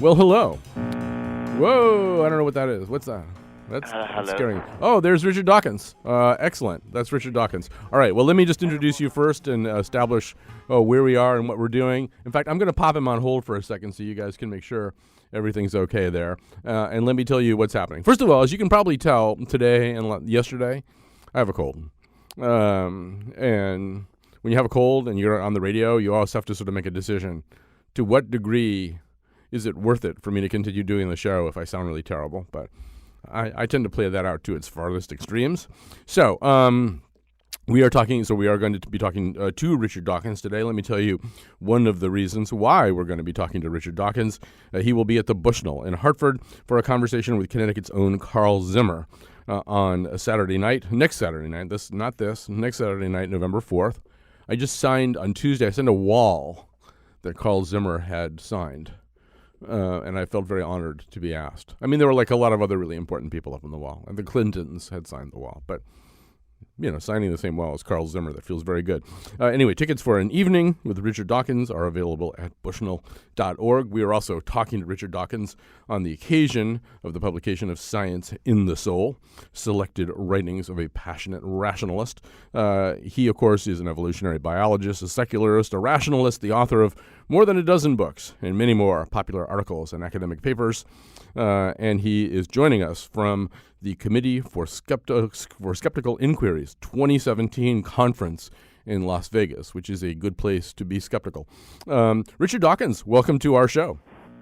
Well, hello. Whoa, I don't know what that is. What's that? That's scary. Oh, there's Richard Dawkins. Excellent. That's Richard Dawkins. All right, well, let me just introduce you first and establish where we are and what we're doing. In fact, I'm going to pop him on hold for a second so you guys can make sure everything's okay there. And let me tell you what's happening. First of all, as you can probably tell, today and yesterday, I have a cold. And when you have a cold and you're on the radio, you always have to sort of make a decision. To what degree is it worth it for me to continue doing the show if I sound really terrible? But I tend to play that out to its farthest extremes. So we are going to be talking to Richard Dawkins today. Let me tell you one of the reasons why we're going to be talking to Richard Dawkins. He will be at the Bushnell in Hartford for a conversation with Connecticut's own Carl Zimmer on next Saturday night, next Saturday night, November 4th. I just signed on Tuesday, I sent a wall that Carl Zimmer had signed. And I felt very honored to be asked. I mean, there were like a lot of other really important people up on the wall. And the Clintons had signed the wall. But, signing the same wall as Carl Zimmer, that feels very good. Anyway, tickets for an evening with Richard Dawkins are available at bushnell.org. We are also talking to Richard Dawkins on the occasion of the publication of Science in the Soul, Selected Writings of a Passionate Rationalist. He, of course, is an evolutionary biologist, a secularist, a rationalist, the author of more than a dozen books and many more popular articles and academic papers. And he is joining us from the Committee for Skeptical Inquiries 2017 conference in Las Vegas, which is a good place to be skeptical. Richard Dawkins, welcome to our show.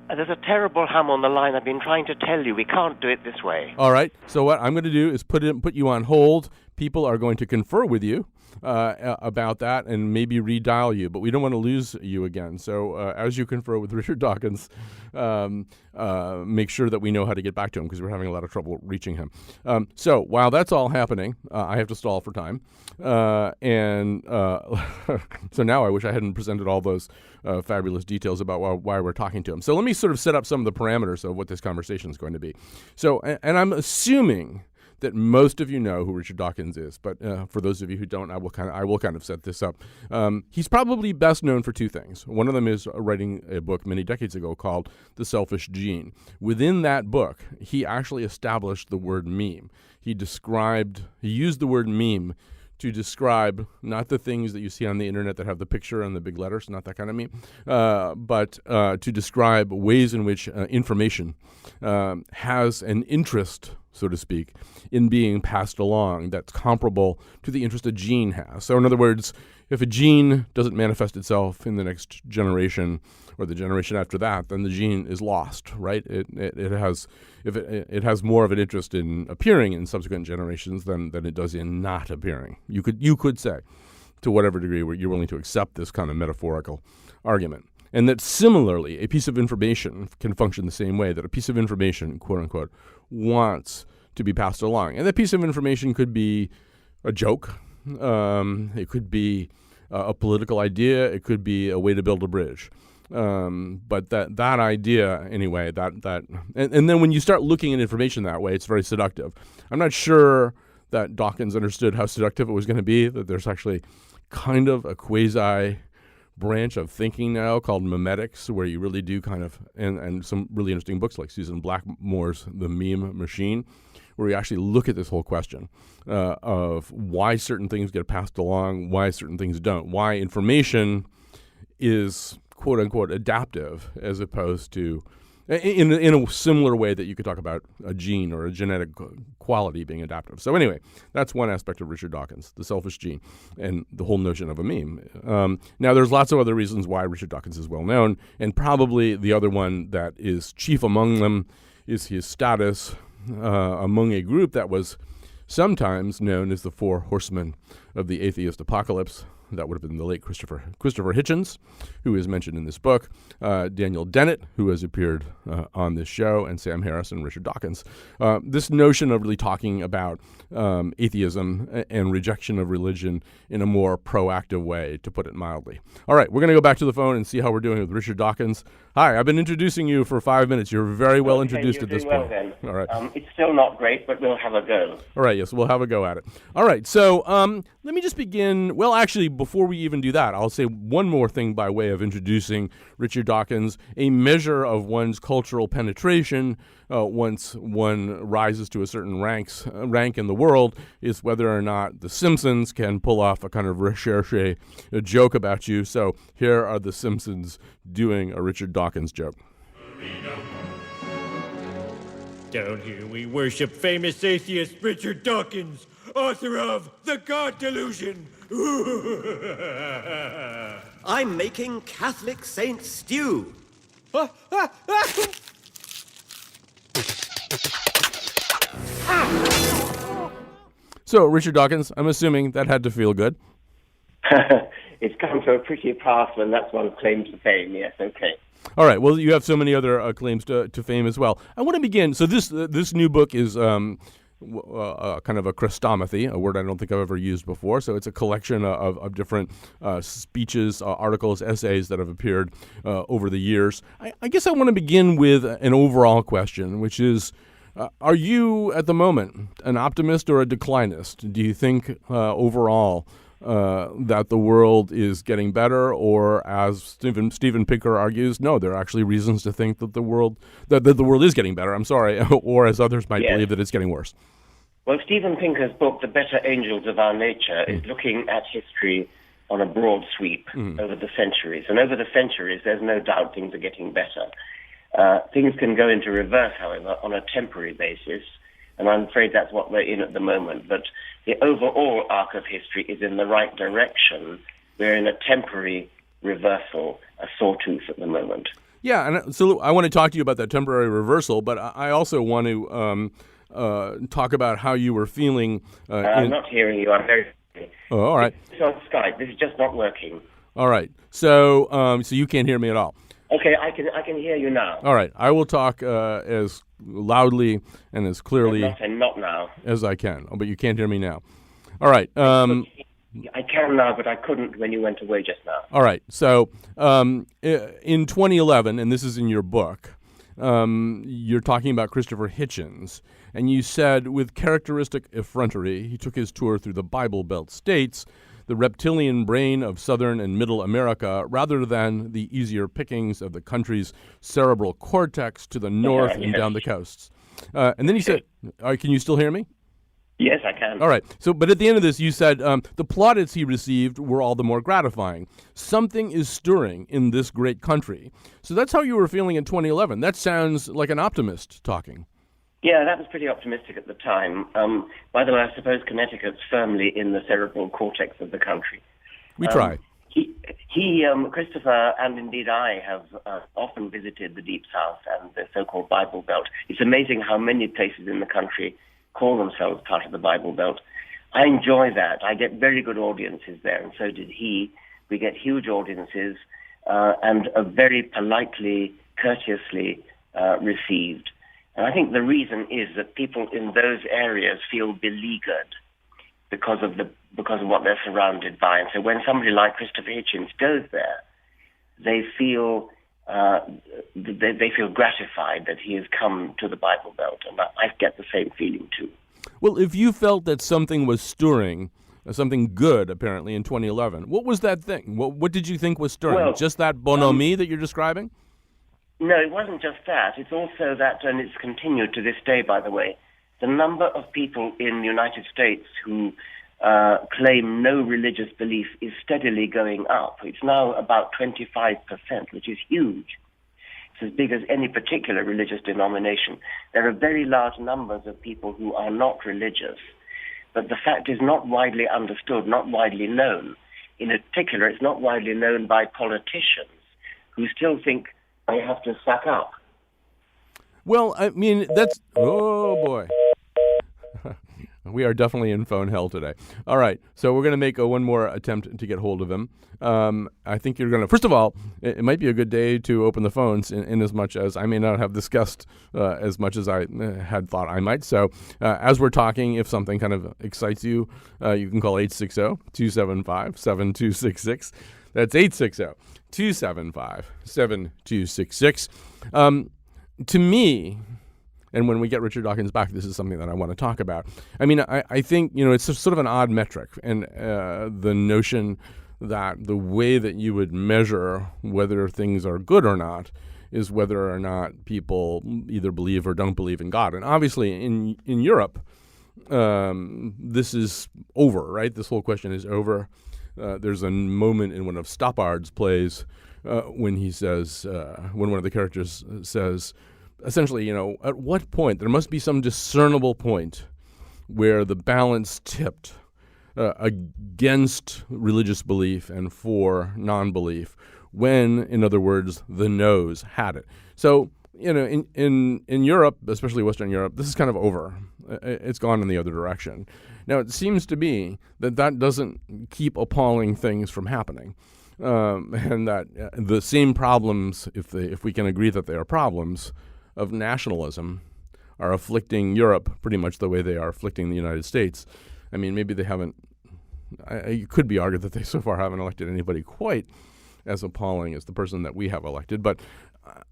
There's a terrible hum on the line. I've been trying to tell you we can't do it this way. All right. So what I'm going to do is put you on hold. People are going to confer with you about that and maybe redial you, but we don't want to lose you again. So as you confer with Richard Dawkins, make sure that we know how to get back to him because we're having a lot of trouble reaching him. So while that's all happening, I have to stall for time. So now I wish I hadn't presented all those fabulous details about why we're talking to him. So let me sort of set up some of the parameters of what this conversation is going to be. So, and I'm assuming that most of you know who Richard Dawkins is, but for those of you who don't, I will kind of set this up. He's probably best known for two things. One of them is writing a book many decades ago called The Selfish Gene. Within that book, he actually established the word meme. He used the word meme to describe not the things that you see on the internet that have the picture and the big letters, not that kind of meme, but to describe ways in which information has an interest, so to speak, in being passed along that's comparable to the interest a gene has. So in other words, if a gene doesn't manifest itself in the next generation or the generation after that, then the gene is lost, right? It has more of an interest in appearing in subsequent generations than it does in not appearing. You could say, to whatever degree you're willing to accept this kind of metaphorical argument. And that similarly, a piece of information can function the same way, that a piece of information, quote unquote, wants to be passed along. And that piece of information could be a joke. It could be a political idea. It could be a way to build a bridge. But that idea, anyway, and then when you start looking at information that way, it's very seductive. I'm not sure that Dawkins understood how seductive it was going to be, that there's actually kind of a quasi branch of thinking now called memetics, where you really do kind of, and some really interesting books like Susan Blackmore's The Meme Machine, where you actually look at this whole question of why certain things get passed along, why certain things don't, why information is quote unquote adaptive as opposed to in a similar way that you could talk about a gene or a genetic quality being adaptive. So anyway, that's one aspect of Richard Dawkins, the selfish gene, and the whole notion of a meme. Now, there's lots of other reasons why Richard Dawkins is well known, and probably the other one that is chief among them is his status among a group that was sometimes known as the Four Horsemen of the Atheist Apocalypse. That would have been the late Christopher Hitchens, who is mentioned in this book, Daniel Dennett, who has appeared on this show, and Sam Harris and Richard Dawkins. This notion of really talking about atheism and rejection of religion in a more proactive way, to put it mildly. All right, we're going to go back to the phone and see how we're doing with Richard Dawkins. Hi, I've been introducing you for 5 minutes. You're very well introduced at this point. Then. All right. It's still not great, but we'll have a go. All right, yes, we'll have a go at it. All right, so let me just begin. Well, actually, before we even do that, I'll say one more thing by way of introducing Richard Dawkins. A measure of one's cultural penetration once one rises to a certain rank in the world is whether or not The Simpsons can pull off a kind of recherche joke about you. So here are The Simpsons doing a Richard Dawkins joke. Down here we worship famous atheist Richard Dawkins, author of The God Delusion. I'm making Catholic saint stew. So, Richard Dawkins, I'm assuming that had to feel good. It's come to a pretty pass when that's one's claim to fame. Yes, okay. All right. Well, you have so many other claims to fame as well. I want to begin. So this new book is kind of a Christomathy, a word I don't think I've ever used before. So it's a collection of different speeches, articles, essays that have appeared over the years. I guess I want to begin with an overall question, which is, are you at the moment an optimist or a declinist? Do you think overall that the world is getting better, or as Steven Pinker argues, no, there are actually reasons to think that the world is getting better. I'm sorry, or as others might believe that it's getting worse. Well, Steven Pinker's book, The Better Angels of Our Nature, is looking at history on a broad sweep over the centuries. And over the centuries, there's no doubt things are getting better. Things can go into reverse, however, on a temporary basis, and I'm afraid that's what we're in at the moment. But the overall arc of history is in the right direction. We're in a temporary reversal, a sawtooth at the moment. Yeah, and so I want to talk to you about that temporary reversal, but I also want to talk about how you were feeling. I'm not hearing you. I'm very sorry. Oh, all right. It's on Skype. This is just not working. All right. So you can't hear me at all. Okay, I can hear you now. All right. I will talk as loudly and as clearly not now. as I can. Oh, but you can't hear me now. All right. I can now, but I couldn't when you went away just now. All right. So in 2011, and this is in your book, you're talking about Christopher Hitchens, and you said, with characteristic effrontery, he took his tour through the Bible Belt states, the reptilian brain of Southern and Middle America, rather than the easier pickings of the country's cerebral cortex to the north and down the coasts. And then you said, can you still hear me? Yes, I can. All right. So, but at the end of this, you said the plaudits he received were all the more gratifying. Something is stirring in this great country. So that's how you were feeling in 2011. That sounds like an optimist talking. Yeah, that was pretty optimistic at the time. By the way, I suppose Connecticut's firmly in the cerebral cortex of the country. We try. Christopher, and indeed I, have often visited the Deep South and the so-called Bible Belt. It's amazing how many places in the country call themselves part of the Bible Belt. I enjoy that. I get very good audiences there, and so did he. We get huge audiences and are very politely, courteously received. And I think the reason is that people in those areas feel beleaguered because of what they're surrounded by. And so when somebody like Christopher Hitchens goes there, they feel gratified that he has come to the Bible Belt, and I get the same feeling too. Well, if you felt that something was stirring, something good apparently in 2011, what was that thing? What did you think was stirring? Well, just that bonhomie that you're describing? No, it wasn't just that. It's also that, and it's continued to this day, by the way, the number of people in the United States who claim no religious belief is steadily going up. It's now about 25%, which is huge. It's as big as any particular religious denomination. There are very large numbers of people who are not religious, but the fact is not widely understood, not widely known. In particular, it's not widely known by politicians who still think they have to suck up. Well, I mean, that's... Oh, boy. We are definitely in phone hell today. All right, so we're going to make one more attempt to get hold of him. I think you're going to... First of all, it might be a good day to open the phones in as much as I may not have discussed as much as I had thought I might. So as we're talking, if something kind of excites you, you can call 860-275-7266. That's 860-275-7266. To me, And when we get Richard Dawkins back, this is something that I want to talk about. I mean, I think, it's sort of an odd metric. And the notion that the way that you would measure whether things are good or not is whether or not people either believe or don't believe in God. And obviously in Europe, this is over, right? This whole question is over. There's a moment in one of Stoppard's plays when he says, when one of the characters says, essentially, at what point, there must be some discernible point where the balance tipped against religious belief and for non-belief, when, in other words, the no's had it. So, in Europe, especially Western Europe, this is kind of over. It's gone in the other direction. Now, it seems to be that doesn't keep appalling things from happening. And that the same problems, if we can agree that they are problems, of nationalism are afflicting Europe pretty much the way they are afflicting the United States. I mean, maybe they haven't, it could be argued that they so far haven't elected anybody quite as appalling as the person that we have elected, but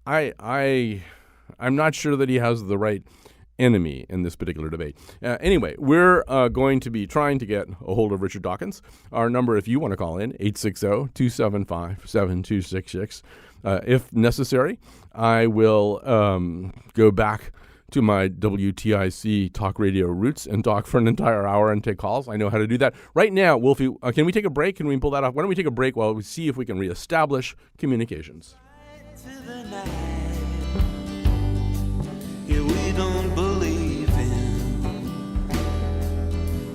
I'm not sure that he has the right enemy in this particular debate. Anyway, we're going to be trying to get a hold of Richard Dawkins. Our number, if you want to call in, 860-275-7266. If necessary, I will go back to my WTIC talk radio roots and talk for an entire hour and take calls. I know how to do that. Right now, Wolfie, can we take a break? Can we pull that off? Why don't we take a break while we see if we can reestablish communications? Yeah, we don't believe in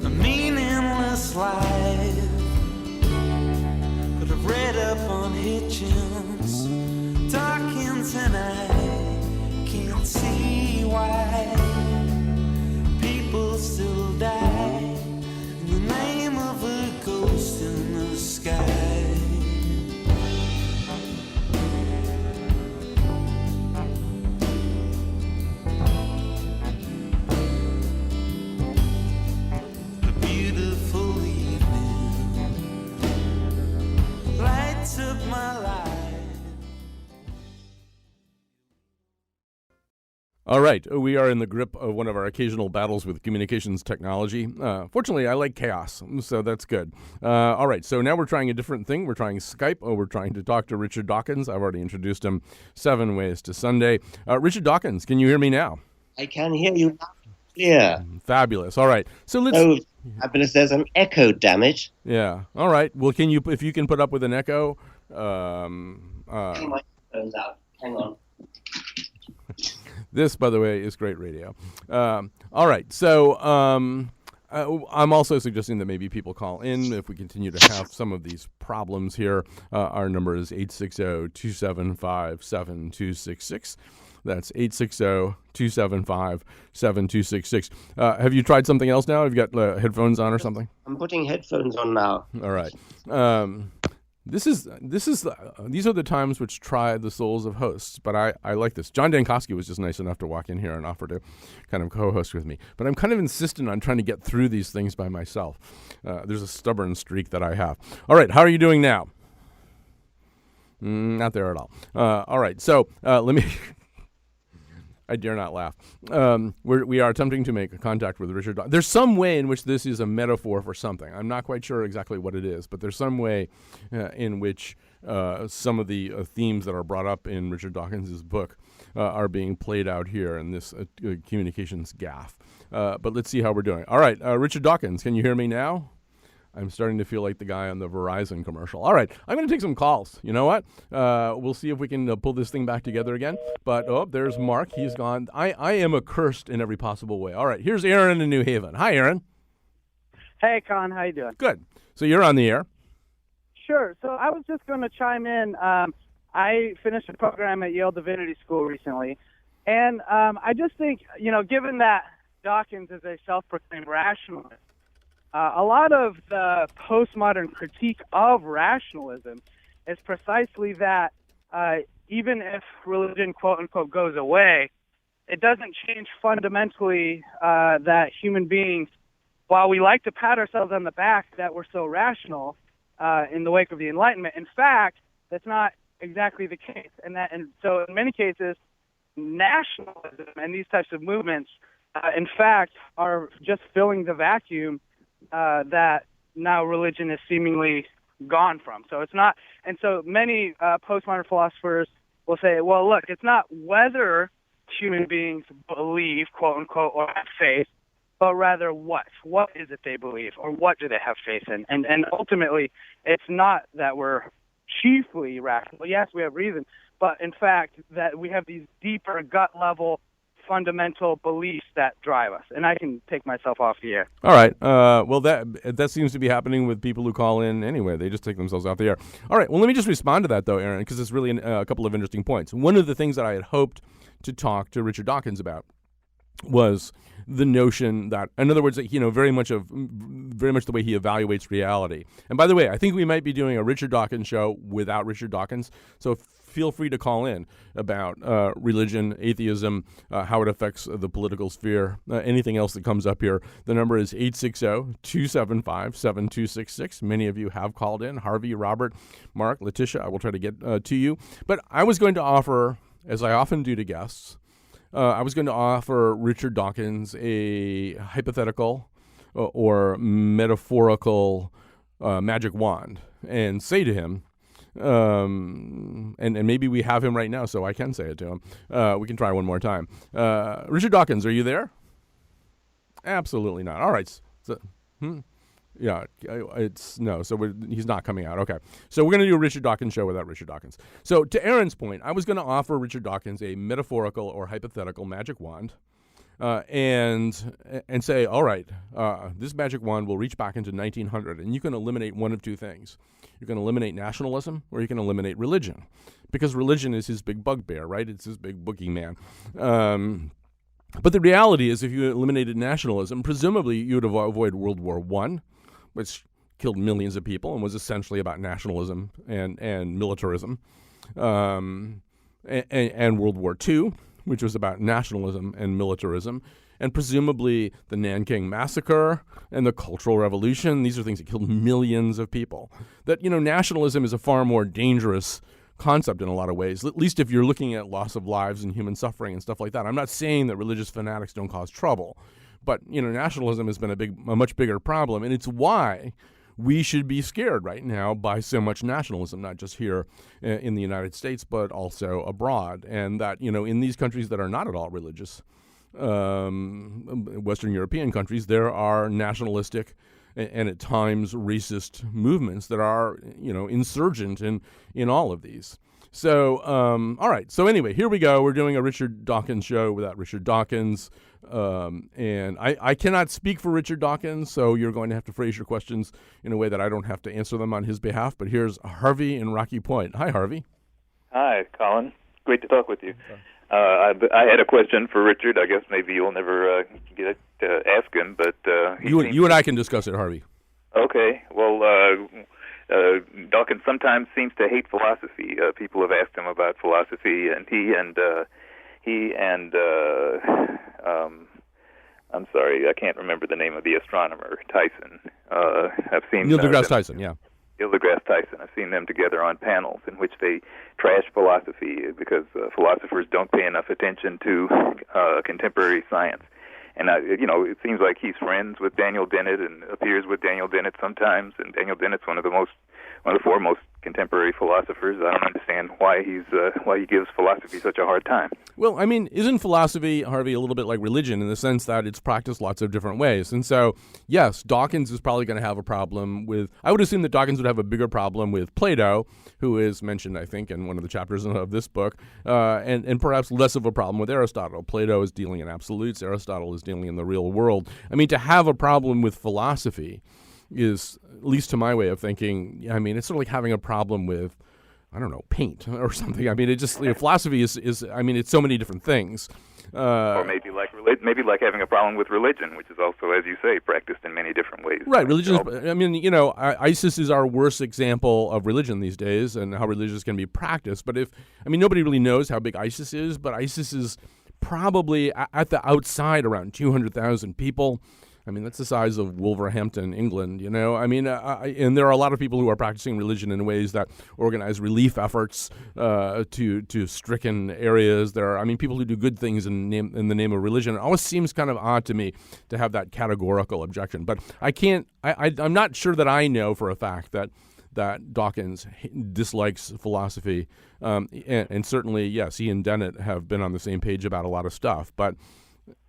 a meaningless life, but I've read up on Hitchens, Dawkins, and I can't see why people still die in the name of a ghost in the sky. Of my life. All right, we are in the grip of one of our occasional battles with communications technology. Fortunately, I like chaos, so that's good. All right, so now we're trying a different thing. We're trying Skype. We're trying to talk to Richard Dawkins. I've already introduced him 7 ways to Sunday. Richard Dawkins, can you hear me now? I can hear you now. Yeah. Fabulous. All right, so let's... Oh, fabulous. There's an echo, damn it. Yeah. All right. Well, if you can put up with an echo... Take my headphones out. Hang on. This, by the way, is great radio. All right. So I'm also suggesting that maybe people call in if we continue to have some of these problems here. Our number is 860-275-7266. That's 860-275-7266. Have you tried something else now? Have you got headphones on or something? I'm putting headphones on now. All right. These are the times which try the souls of hosts, but I like this. John Dankosky was just nice enough to walk in here and offer to kind of co-host with me. But I'm kind of insistent on trying to get through these things by myself. There's a stubborn streak that I have. All right, how are you doing now? Not there at all. All right, so let me... I dare not laugh. We are attempting to make contact with Richard Dawkins. There's some way in which this is a metaphor for something. I'm not quite sure exactly what it is, but there's some way in which some of the themes that are brought up in Richard Dawkins' book are being played out here in this communications gaffe. But let's see how we're doing. All right, Richard Dawkins, can you hear me now? I'm starting to feel like the guy on the Verizon commercial. All right, I'm going to take some calls. You know what? We'll see if we can pull this thing back together again. But, there's Mark. He's gone. I am accursed in every possible way. All right, here's Aaron in New Haven. Hi, Aaron. Hey, Con. How you doing? Good. So you're on the air. Sure. So I was just going to chime in. I finished a program at Yale Divinity School recently. And I just think, given that Dawkins is a self-proclaimed rationalist, a lot of the postmodern critique of rationalism is precisely that even if religion, quote unquote, goes away, it doesn't change fundamentally that human beings, while we like to pat ourselves on the back that we're so rational in the wake of the Enlightenment, in fact, that's not exactly the case. And so in many cases, nationalism and these types of movements, in fact, are just filling the vacuum that now religion is seemingly gone from. So it's not, and so many postmodern philosophers will say, well, look, it's not whether human beings believe, quote unquote, or have faith, but rather what. What is it they believe, or what do they have faith in? And ultimately, it's not that we're chiefly rational. Yes, we have reason, but in fact, that we have these deeper gut level fundamental beliefs that drive us. And I can take myself off the air. All right. Well, that seems to be happening with people who call in anyway. They just take themselves off the air. All right. Well, let me just respond to that, though, Aaron, because it's really a couple of interesting points. One of the things that I had hoped to talk to Richard Dawkins about was the notion that, in other words, very much the way he evaluates reality. And by the way, I think we might be doing a Richard Dawkins show without Richard Dawkins. So feel free to call in about religion, atheism, how it affects the political sphere, anything else that comes up here. The number is 860-275-7266. Many of you have called in. Harvey, Robert, Mark, Letitia, I will try to get to you. But I was going to offer, as I often do to guests, I was going to offer Richard Dawkins a hypothetical or metaphorical magic wand and say to him, and maybe we have him right now, so I can say it to him. We can try one more time. Richard Dawkins, are you there? Absolutely not. All right. So, yeah, it's no. So he's not coming out. Okay. So we're going to do a Richard Dawkins show without Richard Dawkins. So to Aaron's point, I was going to offer Richard Dawkins a metaphorical or hypothetical magic wand, and say, all right, this magic wand will reach back into 1900, and you can eliminate one of two things. You can eliminate nationalism, or you can eliminate religion, because religion is his big bugbear, right? It's his big boogeyman. But the reality is, if you eliminated nationalism, presumably you would avoid World War I, which killed millions of people and was essentially about nationalism and militarism, and World War II, which was about nationalism and militarism, and presumably the Nanking Massacre and the Cultural Revolution. These are things that killed millions of people. That, nationalism is a far more dangerous concept in a lot of ways, at least if you're looking at loss of lives and human suffering and stuff like that. I'm not saying that religious fanatics don't cause trouble, but, nationalism has been a much bigger problem, and it's why we should be scared right now by so much nationalism, not just here in the United States, but also abroad. And that, in these countries that are not at all religious, Western European countries, there are nationalistic and at times racist movements that are, insurgent in all of these. So, all right. So anyway, here we go. We're doing a Richard Dawkins show without Richard Dawkins. And I cannot speak for Richard Dawkins, so you're going to have to phrase your questions in a way that I don't have to answer them on his behalf. But here's Harvey in Rocky Point. Hi, Harvey. Hi, Colin. Great to talk with you. I had a question for Richard. I guess maybe you'll never get to ask him, but you and I can discuss it, Harvey. Okay. Well, Dawkins sometimes seems to hate philosophy. People have asked him about philosophy, and he and I'm sorry, I can't remember the name of the astronomer, Tyson. I've seen Neil deGrasse Tyson, yeah. Neil deGrasse Tyson. I've seen them together on panels in which they trash philosophy because philosophers don't pay enough attention to contemporary science. And, it seems like he's friends with Daniel Dennett and appears with Daniel Dennett sometimes. And Daniel Dennett's one of the foremost contemporary philosophers. I don't understand why he gives philosophy such a hard time. Well, I mean, isn't philosophy, Harvey, a little bit like religion in the sense that it's practiced lots of different ways? And so, yes, Dawkins is probably going to have a problem with, I would assume that Dawkins would have a bigger problem with Plato, who is mentioned, I think, in one of the chapters of this book, and perhaps less of a problem with Aristotle. Plato is dealing in absolutes. Aristotle is dealing in the real world. I mean, to have a problem with philosophy is, at least to my way of thinking, I mean, it's sort of like having a problem with, I don't know, paint or something. I mean, it just, philosophy is I mean, it's so many different things. Or maybe like having a problem with religion, which is also, as you say, practiced in many different ways. Right, religion. I mean, ISIS is our worst example of religion these days and how religion can be practiced. But nobody really knows how big ISIS is, but ISIS is probably at the outside around 200,000 people. I mean, that's the size of Wolverhampton, England, you know? I mean, and there are a lot of people who are practicing religion in ways that organize relief efforts to stricken areas. There are, I mean, people who do good things in the name of religion. It always seems kind of odd to me to have that categorical objection. But I'm not sure that I know for a fact that Dawkins dislikes philosophy. And certainly, yes, he and Dennett have been on the same page about a lot of stuff. But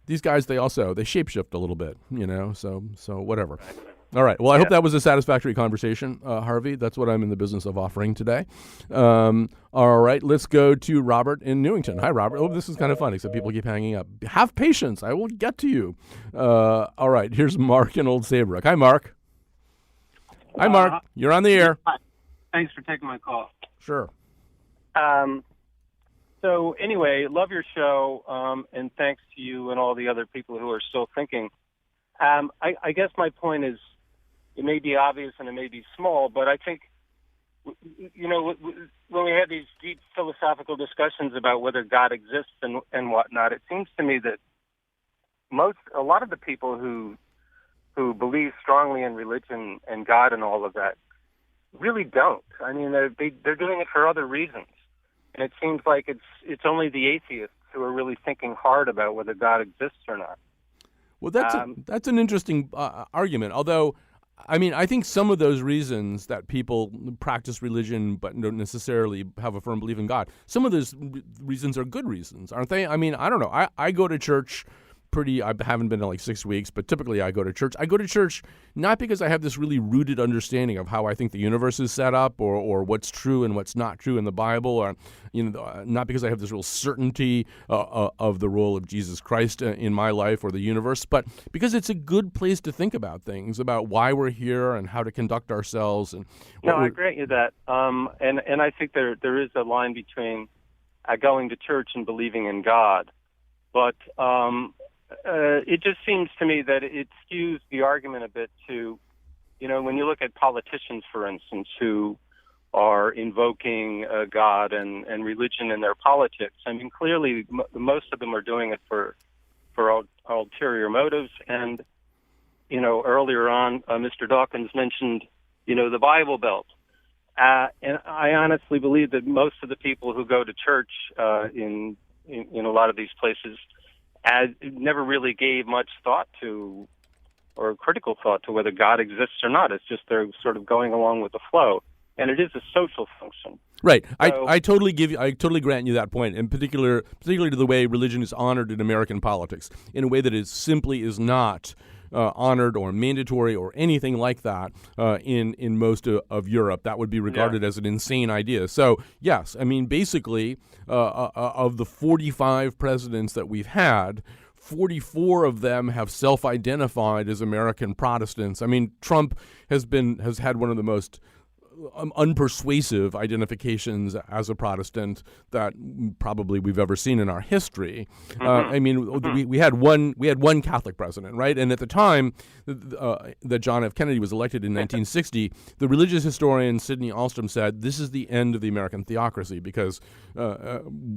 these guys, they shapeshift a little bit, you know, so whatever. All right. Well, I hope that was a satisfactory conversation, Harvey. That's what I'm in the business of offering today. All right. Let's go to Robert in Newington. Hi, Robert. Oh, this is kind of fun, except people keep hanging up. Have patience. I will get to you. All right. Here's Mark in Old Saybrook. Hi, Mark. Hi, Mark. You're on the air. Hi. Thanks for taking my call. Sure. So anyway, love your show, and thanks to you and all the other people who are still thinking. I guess my point is, it may be obvious and it may be small, but I think, you know, when we have these deep philosophical discussions about whether God exists and whatnot, it seems to me that a lot of the people who believe strongly in religion and God and all of that really don't. I mean, they're doing it for other reasons. And it seems like it's only the atheists who are really thinking hard about whether God exists or not. Well, that's an interesting argument. Although, I mean, I think some of those reasons that people practice religion but don't necessarily have a firm belief in God, some of those reasons are good reasons, aren't they? I mean, I don't know. I go to church I haven't been in like 6 weeks, but typically I go to church. I go to church not because I have this really rooted understanding of how I think the universe is set up or what's true and what's not true in the Bible, or not because I have this real certainty of the role of Jesus Christ in my life or the universe, but because it's a good place to think about things, about why we're here and how to conduct ourselves. And no, I grant you that, and I think there is a line between going to church and believing in God, but it just seems to me that it skews the argument a bit to, you know, when you look at politicians, for instance, who are invoking God and religion in their politics. I mean, clearly, most of them are doing it for ulterior motives. And, you know, earlier on, Mr. Dawkins mentioned, you know, the Bible Belt. And I honestly believe that most of the people who go to church in a lot of these places never really gave much thought to, or critical thought to, whether God exists or not. It's just they're sort of going along with the flow, and it is a social function. Right. So, I totally grant you that point, and particularly to the way religion is honored in American politics, in a way that it simply is not honored or mandatory or anything like that in most of Europe. That would be regarded as an insane idea. So, yes, I mean, basically, of the 45 presidents that we've had, 44 of them have self-identified as American Protestants. I mean, Trump has had one of the most unpersuasive identifications as a Protestant that probably we've ever seen in our history. I mean, we had one Catholic president, right? And at the time that John F. Kennedy was elected in 1960, the religious historian Sidney Alstom said this is the end of the American theocracy because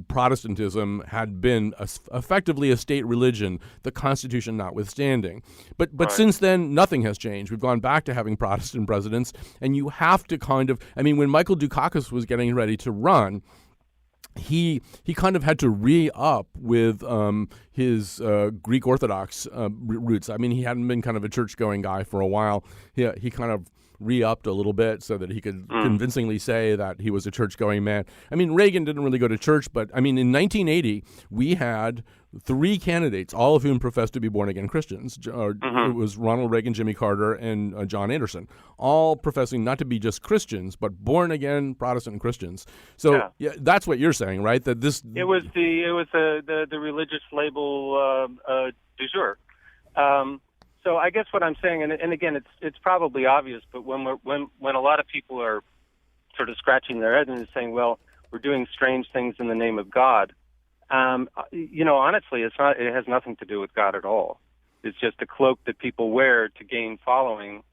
Protestantism had been effectively a state religion, the Constitution notwithstanding. But right. Since then, nothing has changed. We've gone back to having Protestant presidents, and you have to when Michael Dukakis was getting ready to run, he kind of had to re-up with his Greek Orthodox roots. I mean, he hadn't been kind of a church-going guy for a while. He kind of re-upped a little bit so that he could convincingly say that he was a church-going man. I mean, Reagan didn't really go to church, but I mean, in 1980, we had 3 candidates, all of whom professed to be born-again Christians. It was Ronald Reagan, Jimmy Carter, and John Anderson, all professing not to be just Christians, but born-again Protestant Christians. So yeah, that's what you're saying, right? That this it was the religious label du jour. So I guess what I'm saying, and again, it's probably obvious, but when a lot of people are sort of scratching their heads and saying, well, we're doing strange things in the name of God, you know, honestly, it has nothing to do with God at all. It's just a cloak that people wear to gain following.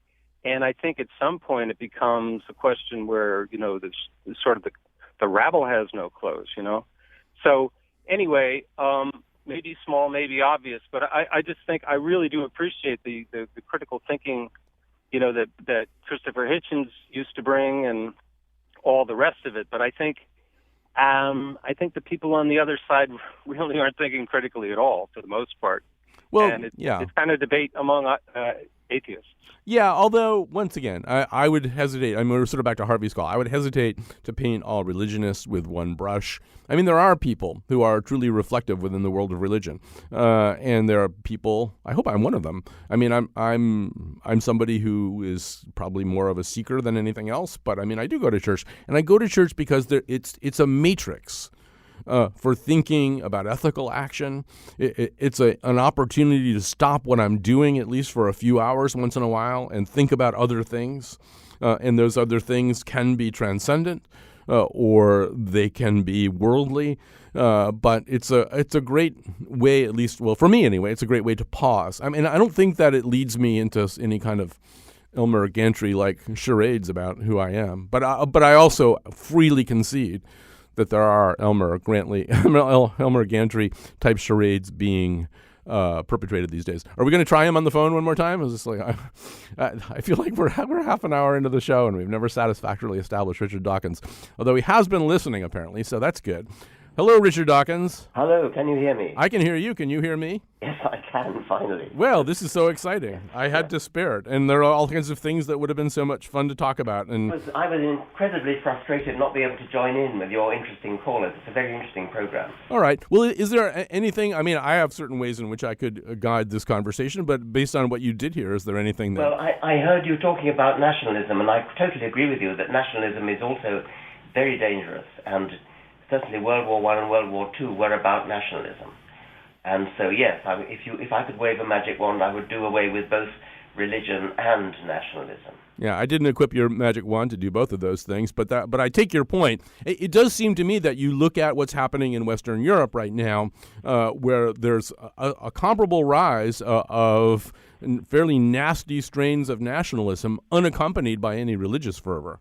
And I think at some point it becomes a question where, you know, the rabble has no clothes, you know. So anyway, maybe small, maybe obvious, but I just think I really do appreciate the critical thinking, that Christopher Hitchens used to bring and all the rest of it. But I think the people on the other side really aren't thinking critically at all, for the most part. Well, and it's kind of debate among atheists. Yeah, although, once again, I would hesitate. We're sort of back to Harvey's call. I would hesitate to paint all religionists with one brush. I mean, there are people who are truly reflective within the world of religion, and there are people. I hope I'm one of them. I mean, I'm somebody who is probably more of a seeker than anything else. But I mean, I do go to church, and I go to church because it's a matrix. For thinking about ethical action. It's an opportunity to stop what I'm doing, at least for a few hours once in a while, and think about other things. And those other things can be transcendent, or they can be worldly. But it's a great way, at least, well, for me anyway, it's a great way to pause. I mean, I don't think that it leads me into any kind of Elmer Gantry-like charades about who I am. But I also freely concede that there are Elmer Gantry type charades being perpetrated these days. Are we going to try him on the phone one more time? Is this like I feel like we're half an hour into the show and we've never satisfactorily established Richard Dawkins, although he has been listening apparently, so that's good. Hello, Richard Dawkins. Hello, can you hear me? I can hear you. Can you hear me? Yes, I can, finally. Well, this is so exciting. I had to spare it, and there are all kinds of things that would have been so much fun to talk about. And I was incredibly frustrated not being able to join in with your interesting callers. It's a very interesting program. All right. Well, is there anything, I mean, I have certain ways in which I could guide this conversation, but based on what you did here, is there anything that... Well, I heard you talking about nationalism, and I totally agree with you that nationalism is also very dangerous, and certainly World War I and World War II were about nationalism. And so, yes, if I could wave a magic wand, I would do away with both religion and nationalism. Yeah, I didn't equip your magic wand to do both of those things, but I take your point. It does seem to me that you look at what's happening in Western Europe right now, where there's a comparable rise of fairly nasty strains of nationalism unaccompanied by any religious fervor.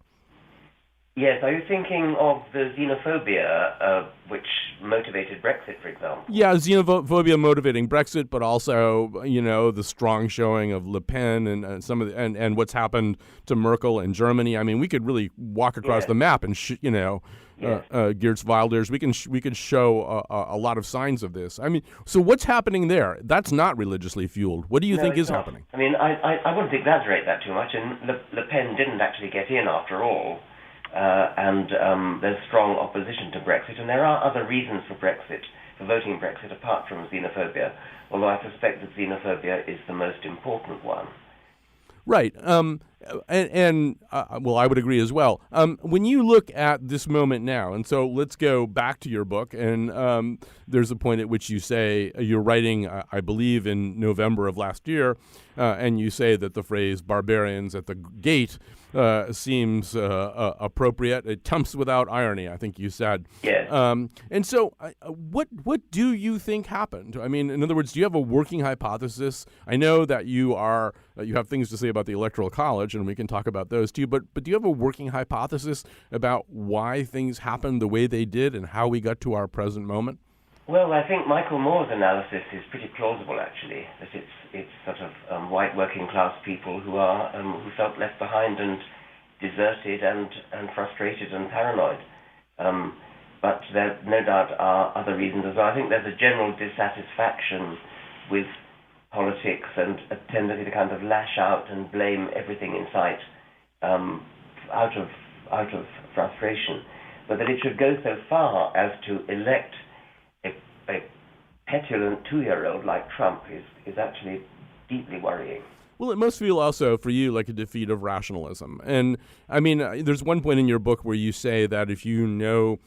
Yes, are you thinking of the xenophobia which motivated Brexit, for example? Yeah, xenophobia motivating Brexit, but also, the strong showing of Le Pen and some of and what's happened to Merkel in Germany. I mean, we could really walk across the map and Geertz Wilders. We could show a lot of signs of this. I mean, so what's happening there? That's not religiously fueled. What do you think is happening? I mean, I wouldn't exaggerate that too much, and Le Pen didn't actually get in after all. And there's strong opposition to Brexit, and there are other reasons for voting Brexit apart from xenophobia, although I suspect that xenophobia is the most important one. Right. Well, I would agree as well. When you look at this moment now, and so let's go back to your book, and there's a point at which you say you're writing, I believe, in November of last year, and you say that the phrase "barbarians at the gate" seems appropriate. It tempts without irony, I think you said. Yes. And so, what do you think happened? I mean, in other words, do you have a working hypothesis? I know that you have things to say about the Electoral College, and we can talk about those too. But do you have a working hypothesis about why things happened the way they did and how we got to our present moment? Well, I think Michael Moore's analysis is pretty plausible, actually. That it's sort of white working class people who felt left behind and deserted and frustrated and paranoid. But there no doubt are other reasons as well. I think there's a general dissatisfaction with politics and a tendency to kind of lash out and blame everything in sight out of frustration. But that it should go so far as to elect a petulant 2-year-old like Trump is actually deeply worrying. Well, it must feel also for you like a defeat of rationalism. And I mean, there's one point in your book where you say that if you know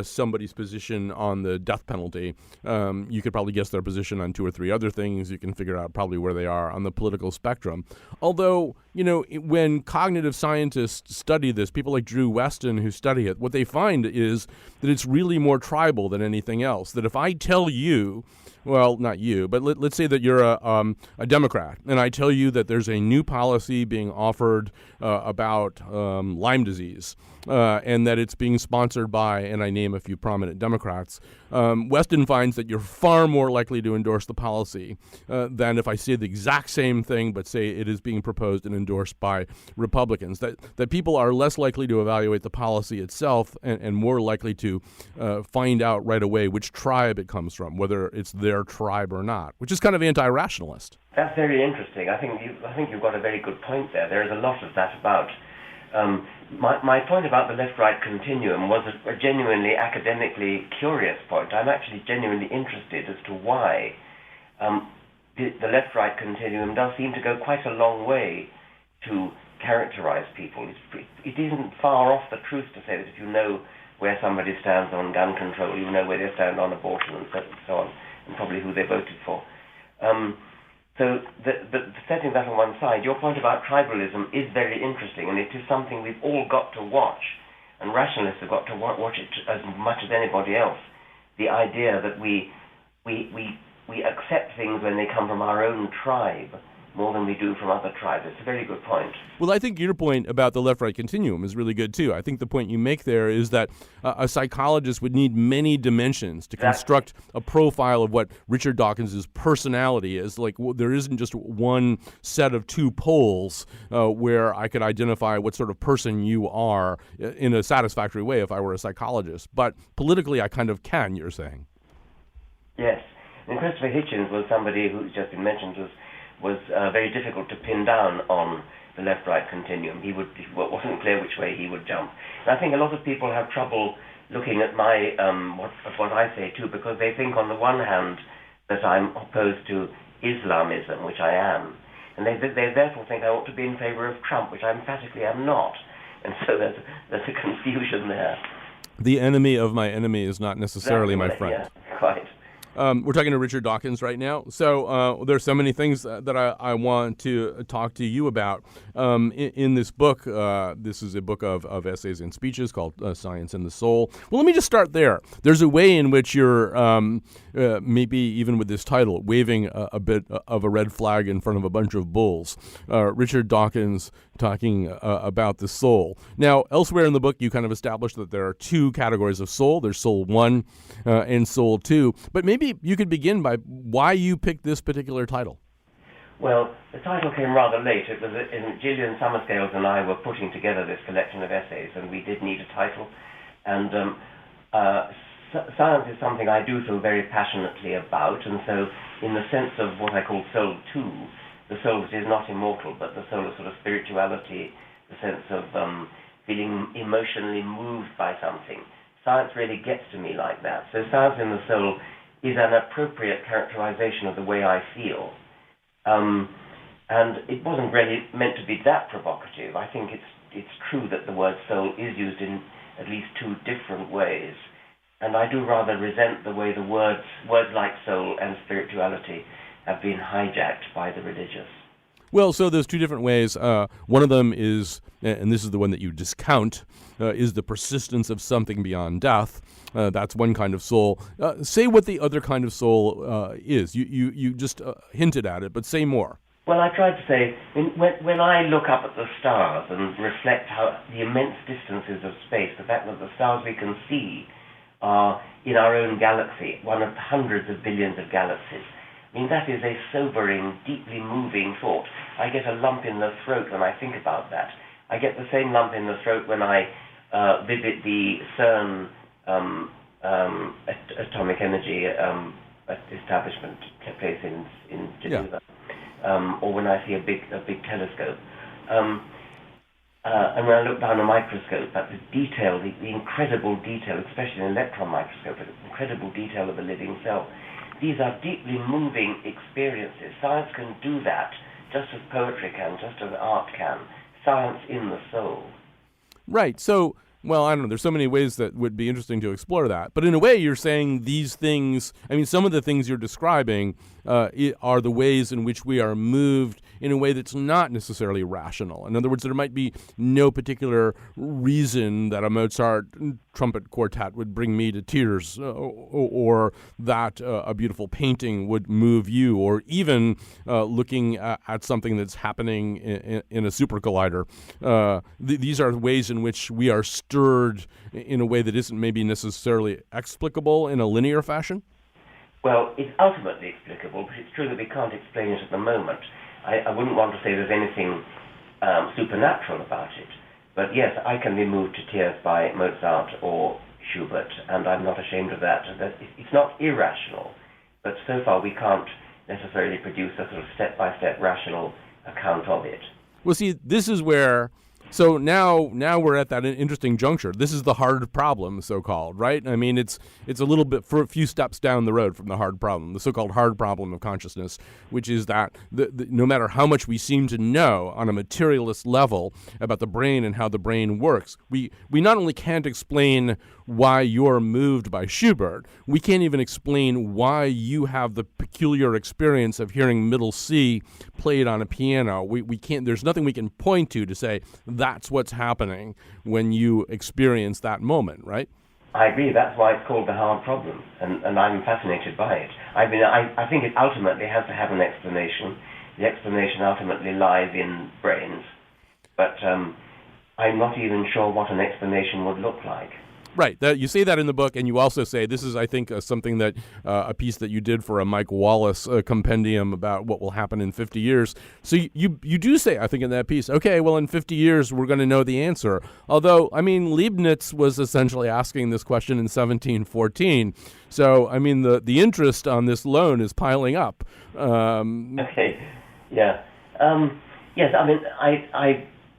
somebody's position on the death penalty, you could probably guess their position on 2 or 3 other things. You can figure out probably where they are on the political spectrum. Although when cognitive scientists study this, people like Drew Weston who study it, what they find is that it's really more tribal than anything else. That if I tell you, well, not you, but let's say that you're a Democrat, and I tell you that there's a new policy being offered about Lyme disease, and that it's being sponsored by, and I name a few prominent Democrats, Weston finds that you're far more likely to endorse the policy than if I say the exact same thing, but say it is being proposed and endorsed by Republicans. That people are less likely to evaluate the policy itself and more likely to find out right away which tribe it comes from, whether it's their tribe or not, which is kind of anti-rationalist. That's very interesting. I think you've got a very good point there. There is a lot of that about. My point about the left-right continuum was a genuinely academically curious point. I'm actually genuinely interested as to why the left-right continuum does seem to go quite a long way to characterize people. It isn't far off the truth to say that if you know where somebody stands on gun control, you know where they stand on abortion and so on, and probably who they voted for. So setting that on one side, your point about tribalism is very interesting, and it is something we've all got to watch, and rationalists have got to watch it as much as anybody else. The idea that we accept things when they come from our own tribe more than we do from other tribes. It's a very good point. Well, I think your point about the left-right continuum is really good, too. I think the point you make there is that a psychologist would need many dimensions to construct a profile of what Richard Dawkins' personality is. Like, there isn't just one set of two poles where I could identify what sort of person you are in a satisfactory way if I were a psychologist. But politically, I kind of can, you're saying. Yes. And Christopher Hitchens was somebody who's just been mentioned was very difficult to pin down on the left-right continuum. It wasn't clear which way he would jump. And I think a lot of people have trouble looking at my what I say too, because they think on the one hand that I'm opposed to Islamism, which I am, and they therefore think I ought to be in favor of Trump, which I emphatically am not. And so there's a confusion there. The enemy of my enemy is not necessarily my friend. Yeah, quite. We're talking to Richard Dawkins right now. So there's so many things that I want to talk to you about in this book. This is a book of essays and speeches called Science and the Soul. Well, let me just start there. There's a way in which you're, maybe even with this title, waving a bit of a red flag in front of a bunch of bulls. Richard Dawkins talking about the soul. Now, elsewhere in the book, you kind of established that there are two categories of soul. There's soul 1 and soul 2. But maybe you could begin by why you picked this particular title. Well, the title came rather late. It was Gillian Summerscales and I were putting together this collection of essays, and we did need a title. And science is something I do feel very passionately about, and so in the sense of what I call soul 2, the soul that is not immortal, but the soul of sort of spirituality, the sense of feeling emotionally moved by something. Science really gets to me like that. So Science in the Soul is an appropriate characterization of the way I feel. And it wasn't really meant to be that provocative. I think it's true that the word soul is used in at least two different ways. And I do rather resent the way the words like soul and spirituality have been hijacked by the religious. Well, so there's two different ways. One of them is, and this is the one that you discount, is the persistence of something beyond death. That's one kind of soul. Say what the other kind of soul is. You just hinted at it, but say more. Well, I tried to say, when I look up at the stars and reflect how the immense distances of space, the fact that the stars we can see are in our own galaxy, one of hundreds of billions of galaxies, I mean, that is a sobering, deeply moving thought. I get a lump in the throat when I think about that. I get the same lump in the throat when I visit the CERN atomic energy establishment place in Geneva, or when I see a big telescope. And when I look down a microscope at the detail, the incredible detail, especially an electron microscope, the incredible detail of a living cell. These are deeply moving experiences. Science can do that just as poetry can, just as art can. Science in the soul. Right. So Well, I don't know. There's so many ways that would be interesting to explore that. But in a way, you're saying these things, I mean, some of the things you're describing are the ways in which we are moved in a way that's not necessarily rational. In other words, there might be no particular reason that a Mozart trumpet quartet would bring me to tears, or that a beautiful painting would move you, or even looking at something that's happening in a super collider. These are ways in which we are stirred in a way that isn't maybe necessarily explicable in a linear fashion? Well, it's ultimately explicable, but it's true that we can't explain it at the moment. I wouldn't want to say there's anything supernatural about it, but yes, I can be moved to tears by Mozart or Schubert, and I'm not ashamed of that. It's not irrational, but so far we can't necessarily produce a sort of step-by-step rational account of it. Well, see, this is where... So now we're at that interesting juncture. This is the hard problem, so-called, right? I mean, it's a little bit for a few steps down the road from the hard problem, the so-called hard problem of consciousness, which is that no matter how much we seem to know on a materialist level about the brain and how the brain works, we not only can't explain why you're moved by Schubert, we can't even explain why you have the peculiar experience of hearing middle C played on a piano. We can't. There's nothing we can point to say that's what's happening when you experience that moment, right? I agree. That's why it's called the hard problem, and I'm fascinated by it. I mean, I think it ultimately has to have an explanation. The explanation ultimately lies in brains, but I'm not even sure what an explanation would look like. Right. You say that in the book, and you also say this is, I think, something that a piece that you did for a Mike Wallace compendium about what will happen in 50 years. So you do say, I think, in that piece, okay, well, in 50 years, we're going to know the answer. Although, I mean, Leibniz was essentially asking this question in 1714. So, I mean, the interest on this loan is piling up. Okay. Yeah. Yes, I mean,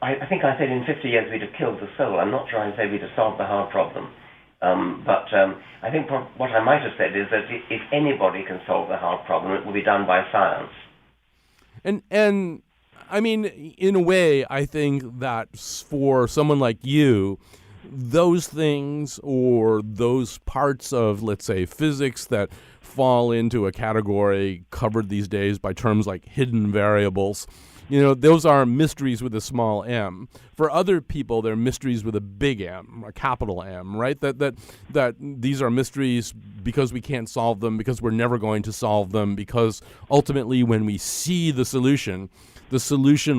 I think I said in 50 years we'd have killed the soul. I'm not sure I'd say we'd have solved the hard problem. But I think what I might have said is that if anybody can solve the hard problem, it will be done by science. And I mean, in a way, I think that for someone like you, those things or those parts of, let's say, physics that fall into a category covered these days by terms like hidden variables, you know, those are mysteries with a small m. For other people, they're mysteries with a big M, a capital M, right? That these are mysteries because we can't solve them, because we're never going to solve them, because ultimately when we see the solution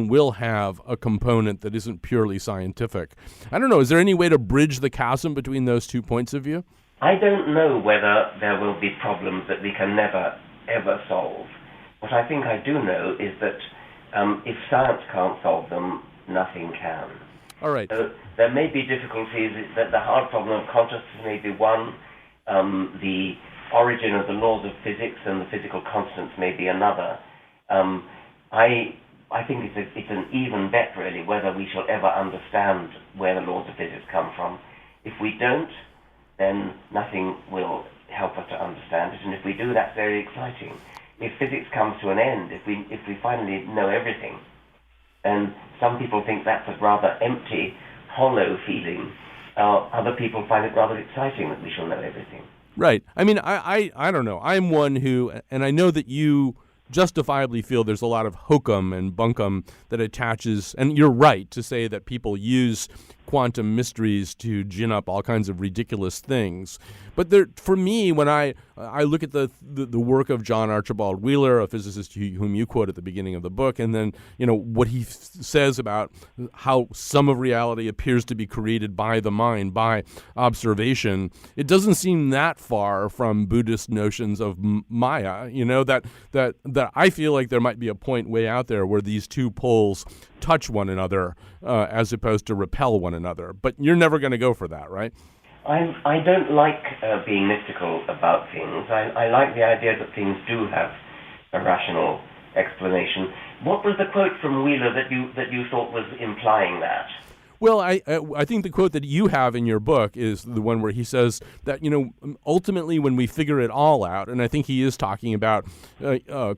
will have a component that isn't purely scientific. I don't know, is there any way to bridge the chasm between those two points of view? I don't know whether there will be problems that we can never, ever solve. What I think I do know is that if science can't solve them, nothing can. All right. So there may be difficulties. That the hard problem of consciousness may be one. The origin of the laws of physics and the physical constants may be another. I think it's an even bet, really, whether we shall ever understand where the laws of physics come from. If we don't, then nothing will help us to understand it. And if we do, that's very exciting. If physics comes to an end, if we finally know everything, then some people think that's a rather empty, hollow feeling. Other people find it rather exciting that we shall know everything. Right. I mean, I don't know. I'm one who, and I know that you justifiably feel there's a lot of hokum and bunkum that attaches, and you're right to say that people use quantum mysteries to gin up all kinds of ridiculous things. But for me, when I look at the work of John Archibald Wheeler, a physicist whom you quote at the beginning of the book, and then what he says about how some of reality appears to be created by the mind, by observation, it doesn't seem that far from Buddhist notions of Maya. That I feel like there might be a point way out there where these two poles touch one another as opposed to repel one another. But you're never going to go for that, right? I don't like being mystical about things. I like the idea that things do have a rational explanation. What was the quote from Wheeler that you thought was implying that? Well, I think the quote that you have in your book is the one where he says that, ultimately when we figure it all out, and I think he is talking about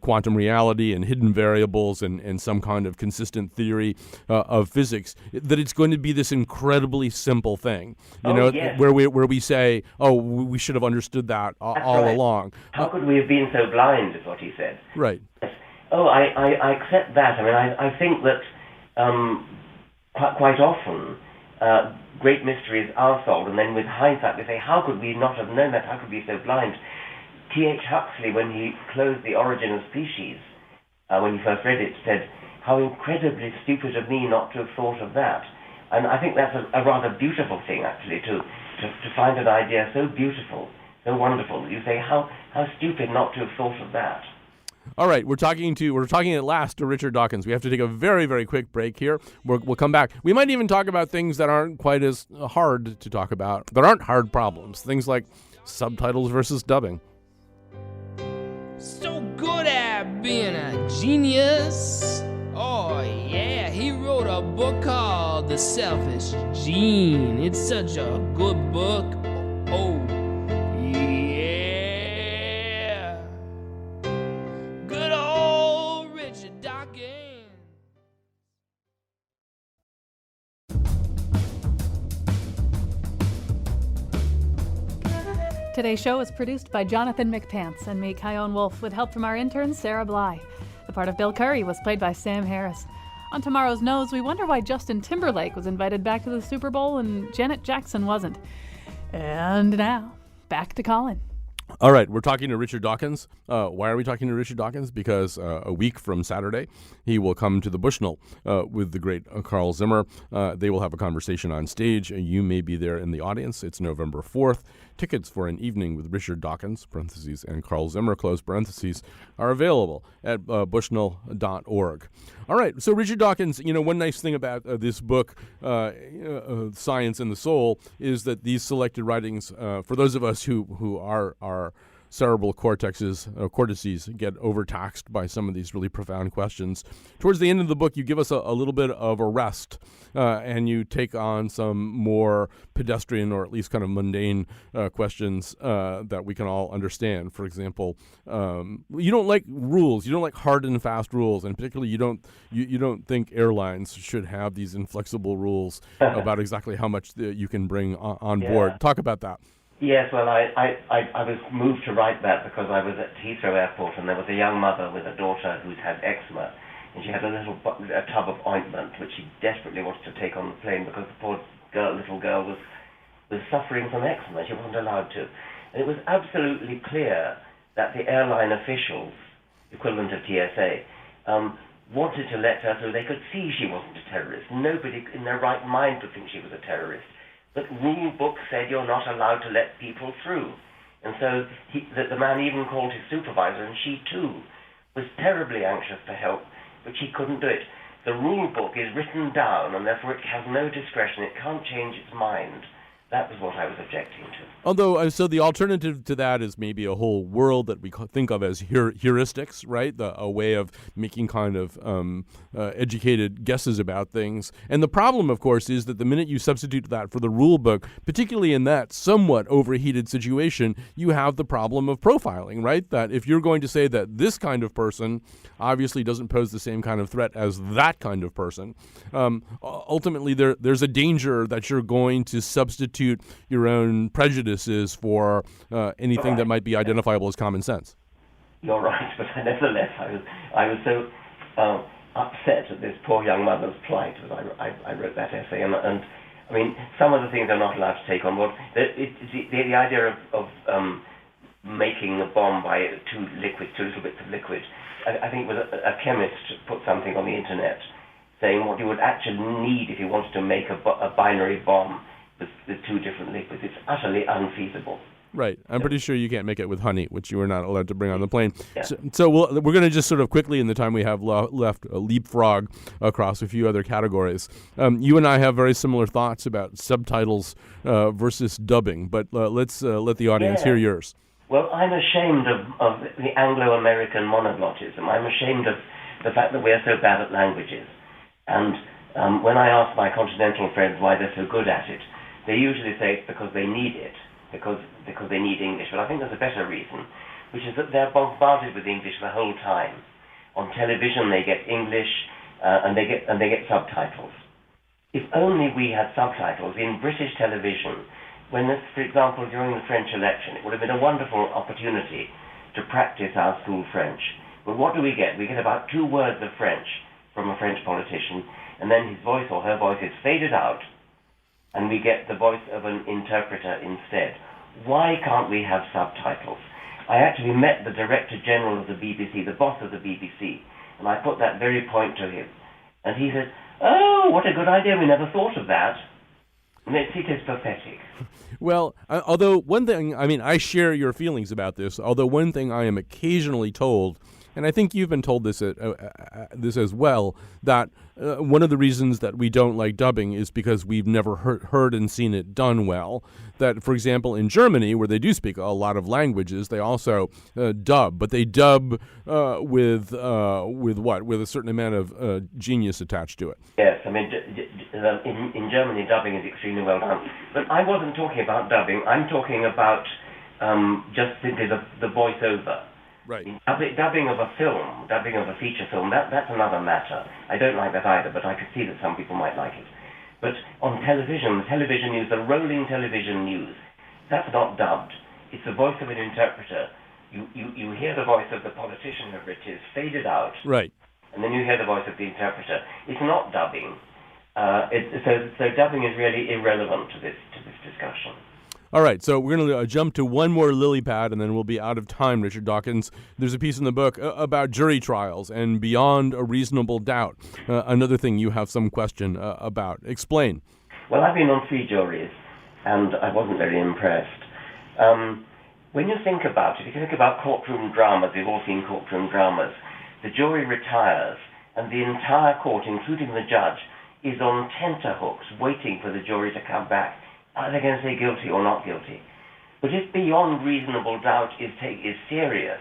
quantum reality and hidden variables and some kind of consistent theory of physics, that it's going to be this incredibly simple thing, yes. where we say, oh, we should have understood that all along. How could we have been so blind, is what he said. Right. Oh, I accept that. I mean, I think that quite often great mysteries are solved, and then with hindsight we say, how could we not have known that? How could we be so blind? T.H. Huxley, when he closed The Origin of Species, when he first read it, said, how incredibly stupid of me not to have thought of that. And I think that's a rather beautiful thing, actually, to find an idea so beautiful, so wonderful. You say, how stupid not to have thought of that. All right, we're talking at last to Richard Dawkins. We have to take a very, very quick break here. We'll come back. We might even talk about things that aren't quite as hard to talk about, that aren't hard problems. Things like subtitles versus dubbing. So good at being a genius. Oh yeah, he wrote a book called The Selfish Gene. It's such a good book. Oh yeah. Good old Richard Dawkins. Today's show is produced by Jonathan McPants and me, Kyone Wolfe, with help from our intern, Sarah Bly. The part of Bill Curry was played by Sam Harris. On tomorrow's Nose, we wonder why Justin Timberlake was invited back to the Super Bowl and Janet Jackson wasn't. And now, back to Colin. All right, we're talking to Richard Dawkins. Why are we talking to Richard Dawkins? Because a week from Saturday, he will come to the Bushnell with the great Carl Zimmer. They will have a conversation on stage. You may be there in the audience. It's November 4th. Tickets for an evening with Richard Dawkins, parentheses, and Carl Zimmer, close parentheses, are available at bushnell.org. All right, so Richard Dawkins, one nice thing about this book, Science and the Soul, is that these selected writings, for those of us who are cerebral cortices get overtaxed by some of these really profound questions. Towards the end of the book, you give us a little bit of a rest, and you take on some more pedestrian or at least kind of mundane questions that we can all understand. For example, you don't like rules. You don't like hard and fast rules, and particularly you don't think airlines should have these inflexible rules about exactly how much you can bring on board. Talk about that. Yes, well, I was moved to write that because I was at Heathrow Airport and there was a young mother with a daughter who'd had eczema, and she had a tub of ointment which she desperately wanted to take on the plane because the poor little girl was suffering from eczema. She wasn't allowed to. And it was absolutely clear that the airline officials, equivalent of TSA, wanted to let her through. They could see she wasn't a terrorist. Nobody in their right mind could think she was a terrorist. But rule book said you're not allowed to let people through. And so the man even called his supervisor, and she too was terribly anxious to help, but she couldn't do it. The rule book is written down, and therefore it has no discretion. It can't change its mind. That was what I was objecting to. Although, so the alternative to that is maybe a whole world that we think of as heuristics, right? A way of making kind of educated guesses about things. And the problem, of course, is that the minute you substitute that for the rule book, particularly in that somewhat overheated situation, you have the problem of profiling, right? That if you're going to say that this kind of person obviously doesn't pose the same kind of threat as that kind of person, ultimately there's a danger that you're going to substitute your own prejudices for anything that might be identifiable as common sense. You're right, but nevertheless, I was so upset at this poor young mother's plight as I wrote that essay. And I mean, some of the things I'm not allowed to take on board. The idea of making a bomb by two little bits of liquid. I think it was a chemist put something on the internet saying what you would actually need if you wanted to make a binary bomb with two different liquids. It's utterly unfeasible. Right. I'm pretty sure you can't make it with honey, which you were not allowed to bring on the plane. Yeah. So we're going to just sort of quickly, in the time we have left, leapfrog across a few other categories. You and I have very similar thoughts about subtitles versus dubbing, but let's let the audience hear yours. Well, I'm ashamed of the Anglo-American monoglottism. I'm ashamed of the fact that we're so bad at languages. And When I ask my continental friends why they're so good at it, they usually say it's because they need it, because they need English. But I think there's a better reason, which is that they're bombarded with English the whole time. On television, they get English, and they get subtitles. If only we had subtitles in British television, when, for example, during the French election, it would have been a wonderful opportunity to practice our school French. But what do we get? We get about 2 words of French from a French politician, and then his voice or her voice is faded out, and we get the voice of an interpreter instead. Why can't we have subtitles? I actually met the Director General of the BBC, the boss of the BBC, and I put that very point to him. And he said, "Oh, what a good idea, we never thought of that." And it is pathetic. Well, although one thing, I mean, I share your feelings about this, although one thing I am occasionally told, and I think you've been told this this as well, that one of the reasons that we don't like dubbing is because we've never heard and seen it done well. That, for example, in Germany, where they do speak a lot of languages, they also dub, but they dub with what? With a certain amount of genius attached to it. Yes, I mean, in Germany, dubbing is extremely well done. But I wasn't talking about dubbing. I'm talking about just simply the voiceover. Right. Dubbing of a film, dubbing of a feature film, that's another matter. I don't like that either, but I could see that some people might like it. But on television, television news, the rolling television news, that's not dubbed. It's the voice of an interpreter. You hear the voice of the politician, whoever it is, faded out. Right. And then you hear the voice of the interpreter. It's not dubbing. So dubbing is really irrelevant to this discussion. All right, so we're going to jump to one more lily pad, and then we'll be out of time, Richard Dawkins. There's a piece in the book about jury trials and beyond a reasonable doubt. Another thing you have some question about. Explain. Well, I've been on 3 juries, and I wasn't very impressed. When you think about it, if you think about courtroom dramas, we've all seen courtroom dramas, the jury retires, and the entire court, including the judge, is on tenterhooks waiting for the jury to come back. Are they going to say guilty or not guilty? But if beyond reasonable doubt is serious,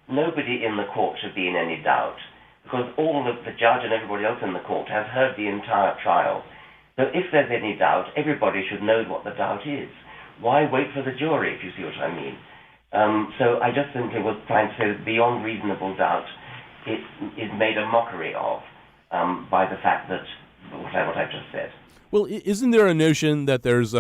nobody in the court should be in any doubt, because all of the judge and everybody else in the court has heard the entire trial. So if there's any doubt, everybody should know what the doubt is. Why wait for the jury, if you see what I mean? So I just simply was trying to say that beyond reasonable doubt, it is made a mockery of by the fact that what I've just said. Well, isn't there a notion that there's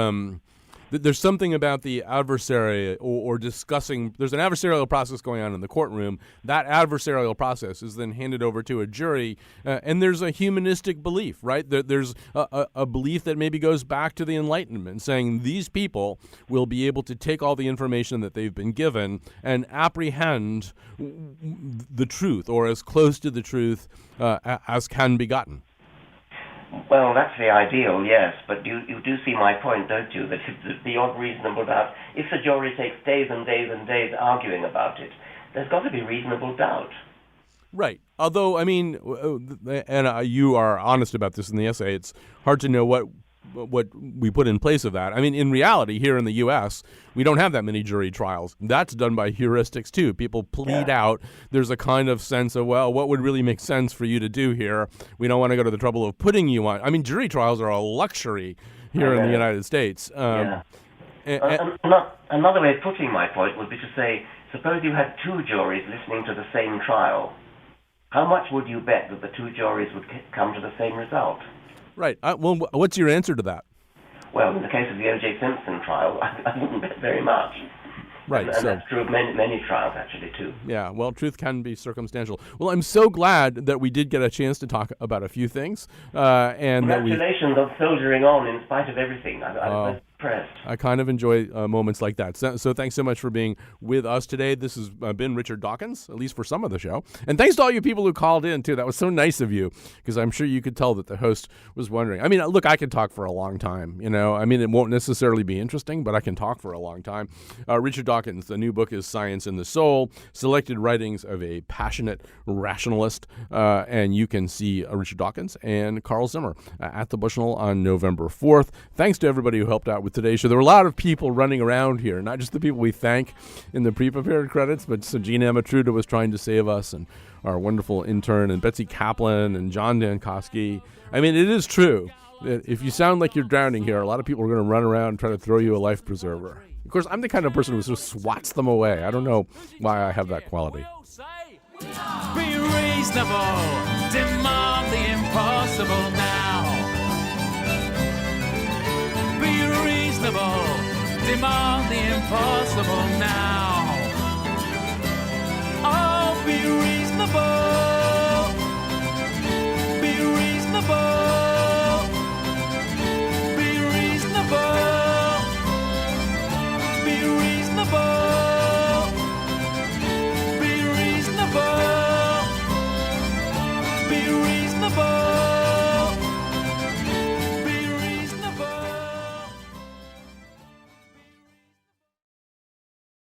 something about the adversary or discussing? There's an adversarial process going on in the courtroom. That adversarial process is then handed over to a jury, and there's a humanistic belief, right? There's a belief that maybe goes back to the Enlightenment, saying these people will be able to take all the information that they've been given and apprehend the truth, or as close to the truth as can be gotten. Well, that's the ideal, yes, but you do see my point, don't you, that if beyond reasonable doubt, if the jury takes days and days and days arguing about it, there's got to be reasonable doubt. Right. Although, I mean, and you are honest about this in the essay, it's hard to know what we put in place of that. I mean, in reality, here in the U.S., we don't have that many jury trials. That's done by heuristics, too. People plead out. There's a kind of sense of, well, what would really make sense for you to do here? We don't want to go to the trouble of putting you on. I mean, jury trials are a luxury here in the United States. Another way of putting my point would be to say, suppose you had 2 juries listening to the same trial. How much would you bet that the 2 juries would come to the same result? Right. Well, what's your answer to that? Well, in the case of the O.J. Simpson trial, I wouldn't bet very much. Right. And that's true of many trials, actually, too. Yeah, well, truth can be circumstantial. Well, I'm so glad that we did get a chance to talk about a few things. Congratulations on soldiering on in spite of everything. I was impressed. I kind of enjoy moments like that. So thanks so much for being with us today. This has been Richard Dawkins, at least for some of the show. And thanks to all you people who called in, too. That was so nice of you, because I'm sure you could tell that the host was wondering. I mean, look, I could talk for a long time, you know. I mean, it won't necessarily be interesting, but I can talk for a long time. Richard Dawkins, the new book is Science and the Soul, Selected Writings of a Passionate Rationalist. And you can see Richard Dawkins and Carl Zimmer at the Bushnell on November 4th. Thanks to everybody who helped out with today's show. There were a lot of people running around here, not just the people we thank in the pre-prepared credits, but Gina Amatruda was trying to save us, and our wonderful intern, and Betsy Kaplan, and John Dankowski, I mean, it is true that if you sound like you're drowning here, a lot of people are going to run around and try to throw you a life preserver. Of course, I'm the kind of person who sort of swats them away. I don't know why I have that quality. Be reasonable, demand the impossible now. Be reasonable, demand the impossible now. Oh, be reasonable, be reasonable, be reasonable, be reasonable.